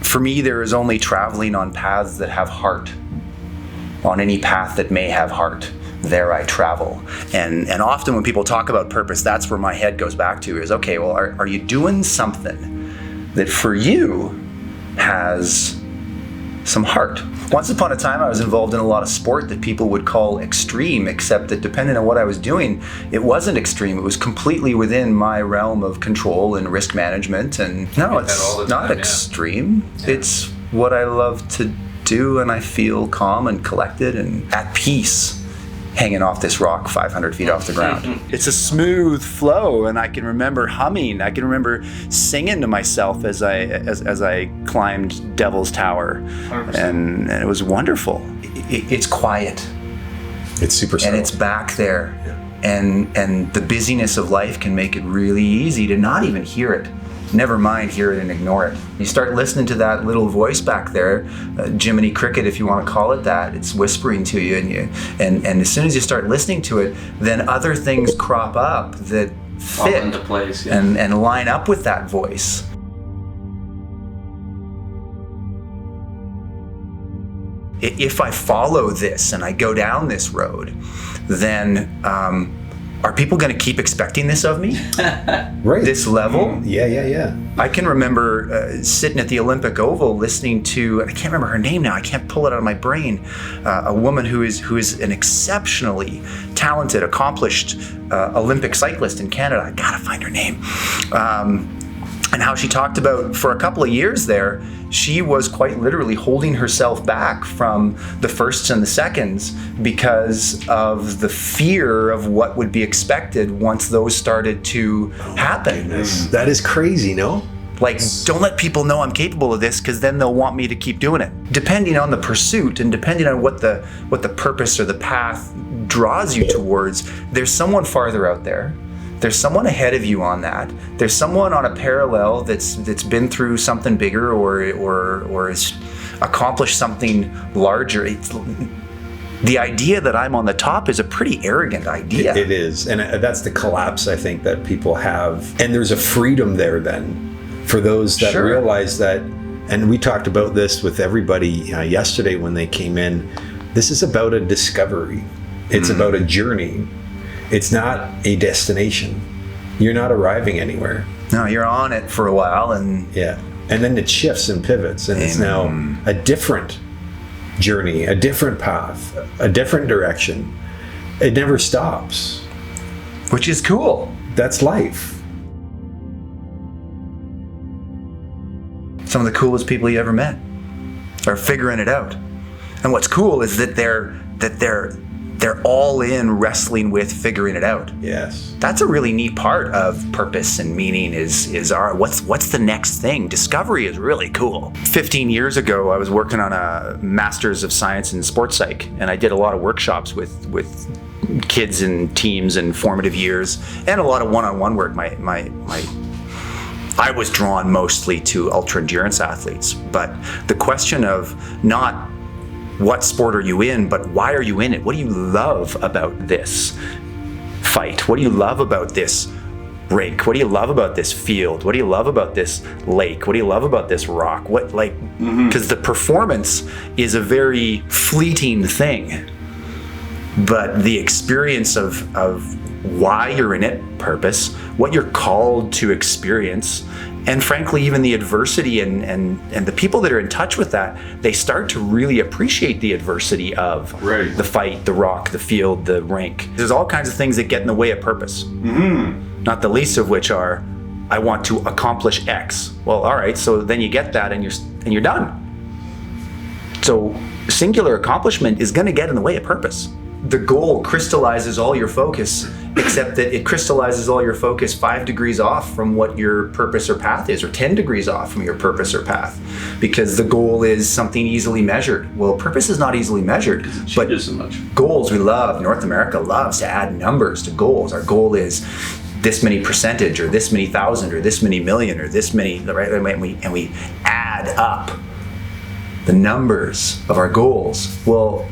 For me, there is only traveling on paths that have heart. On any path that may have heart, there I travel. And often when people talk about purpose, that's where my head goes back to is, okay, well, are you doing something that for you has some heart? Once upon a time, I was involved in a lot of sport that people would call extreme, except that depending on what I was doing, it wasn't extreme. It was completely within my realm of control and risk management. And no, it's not extreme. Yeah. It's what I love to do, and I feel calm and collected and at peace hanging off this rock 500 feet off the ground. It's a smooth flow, and I can remember humming. I can remember singing to myself as I climbed Devil's Tower, and it was wonderful. It's quiet. It's super subtle. And it's back there, and the busyness of life can make it really easy to not even hear it. Never mind hear it and ignore it. You start listening to that little voice back there, Jiminy Cricket, if you want to call it that. It's whispering to you, and as soon as you start listening to it, then other things crop up that fall fit into place, yeah. and line up with that voice. If I follow this and I go down this road, then are people going to keep expecting this of me? Right. This level? Yeah. I can remember sitting at the Olympic Oval listening to, I can't remember her name now, I can't pull it out of my brain, a woman who is an exceptionally talented, accomplished Olympic cyclist in Canada. I gotta find her name. And how she talked about, for a couple of years there, she was quite literally holding herself back from the firsts and the seconds because of the fear of what would be expected once those started to happen. That is crazy, no? Like, don't let people know I'm capable of this, because then they'll want me to keep doing it. Depending on the pursuit and depending on what the purpose or the path draws you towards, there's someone farther out there. There's someone ahead of you on that. There's someone on a parallel that's been through something bigger or has accomplished something larger. The idea that I'm on the top is a pretty arrogant idea. It is, and that's the collapse I think that people have. And there's a freedom there then for those that realize that. And we talked about this with everybody yesterday when they came in. This is about a discovery. It's about a journey. It's not a destination. You're not arriving anywhere. No, you're on it for a while, and then it shifts and pivots, and it's now a different journey, a different path, a different direction. It never stops. Which is cool. That's life. Some of the coolest people you ever met are figuring it out. And what's cool is that they're all in wrestling with figuring it out. Yes. That's a really neat part of purpose and meaning is our what's the next thing? Discovery is really cool. 15 years ago, I was working on a Masters of Science in Sports Psych, and I did a lot of workshops with kids and teams in formative years, and a lot of one-on-one work. I was drawn mostly to ultra endurance athletes, but the question of not what sport are you in, but why are you in it? What do you love about this fight? What do you love about this rink? What do you love about this field? What do you love about this lake? What do you love about this rock? Because the performance is a very fleeting thing, but the experience of why you're in it, purpose, what you're called to experience, and frankly, even the adversity and the people that are in touch with that, they start to really appreciate the adversity of the fight, the rock, the field, the rink. There's all kinds of things that get in the way of purpose. Not the least of which are, I want to accomplish X. Well, all right, so then you get that and you're done. So singular accomplishment is going to get in the way of purpose. The goal crystallizes all your focus, except that it crystallizes all your focus 5 degrees off from what your purpose or path is, or 10 degrees off from your purpose or path, because the goal is something easily measured. Well, purpose is not easily measured, but so much. Goals we love. North America loves to add numbers to goals. Our goal is this many percentage, or this many thousand, or this many million, or this many, right? And we add up the numbers of our goals. Well,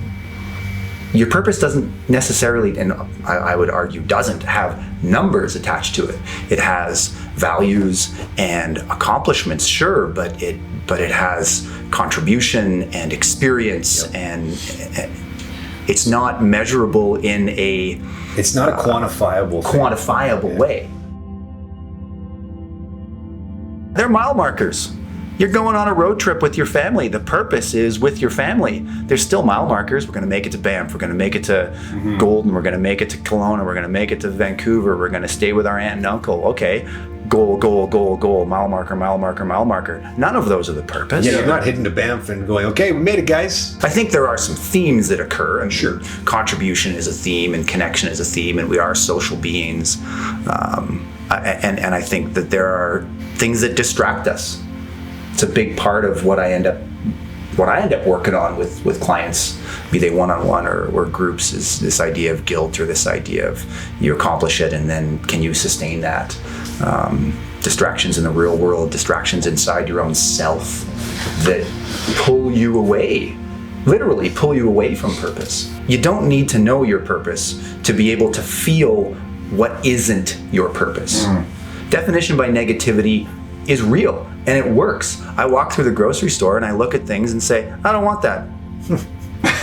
Your purpose doesn't necessarily, and I would argue doesn't have numbers attached to it. It has values and accomplishments, sure, but it has contribution and experience, and it's not measurable in a... It's not a quantifiable way. They're mile markers. You're going on a road trip with your family. The purpose is with your family. There's still mile markers. We're going to make it to Banff. We're going to make it to Golden. We're going to make it to Kelowna. We're going to make it to Vancouver. We're going to stay with our aunt and uncle. Okay, goal, mile marker, mile marker, mile marker. None of those are the purpose. Yeah, you're not heading to Banff and going, okay, we made it, guys. I think there are some themes that occur, and sure, contribution is a theme and connection is a theme, and we are social beings. And I think that there are things that distract us. It's a big part of what I end up working on with clients, be they one-on-one or groups, is this idea of guilt, or this idea of you accomplish it and then can you sustain that? Distractions in the real world, distractions inside your own self that pull you away, literally pull you away from purpose. You don't need to know your purpose to be able to feel what isn't your purpose. Definition by negativity is real, and it works. I walk through the grocery store and I look at things and say, I don't want that.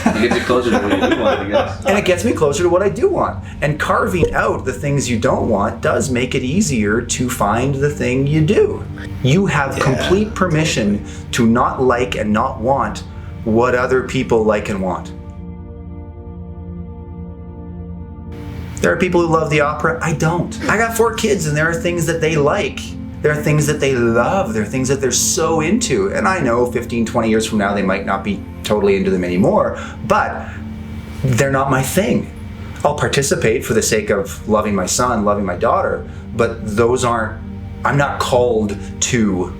It gets you closer to what you do want, I guess. And it gets me closer to what I do want. And carving out the things you don't want does make it easier to find the thing you do. You have complete permission to not like and not want what other people like and want. There are people who love the opera. I don't. I got 4 kids, and there are things that they like. There are things that they love. There are things that they're so into. And I know 15, 20 years from now, they might not be totally into them anymore, but they're not my thing. I'll participate for the sake of loving my son, loving my daughter, but I'm not called to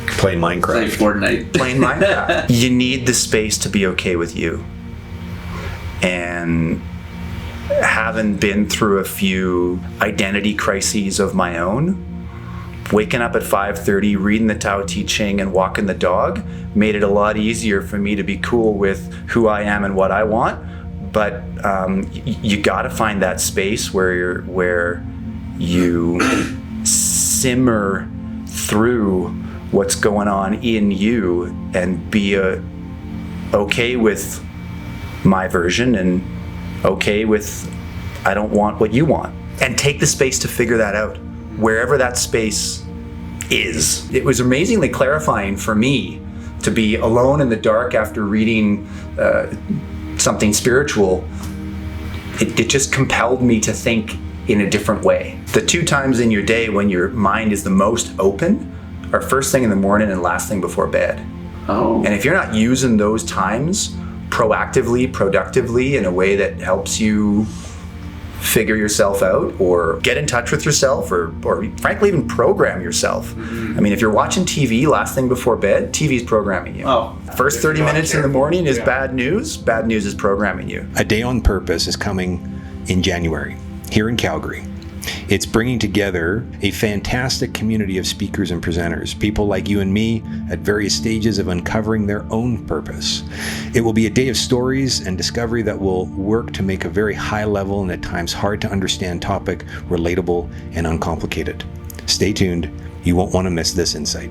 play Minecraft. Play Fortnite. Playing Minecraft. You need the space to be okay with you. And having been through a few identity crises of my own, waking up at 5:30, reading the Tao Te Ching and walking the dog made it a lot easier for me to be cool with who I am and what I want. But you got to find that space where you simmer through what's going on in you and be okay with my version and okay with I don't want what you want, and take the space to figure that out wherever that space is. It was amazingly clarifying for me to be alone in the dark after reading something spiritual. It just compelled me to think in a different way. The 2 times in your day when your mind is the most open are first thing in the morning and last thing before bed. Oh. And if you're not using those times proactively, productively, in a way that helps you figure yourself out or get in touch with yourself or frankly even program yourself. I mean, if you're watching TV last thing before bed, TV's programming you. First 30 minutes in the morning is bad news is programming you. A Day on Purpose is coming in January here in Calgary. It's bringing together a fantastic community of speakers and presenters, people like you and me at various stages of uncovering their own purpose. It will be a day of stories and discovery that will work to make a very high level and at times hard to understand topic relatable and uncomplicated. Stay tuned. You won't want to miss this insight.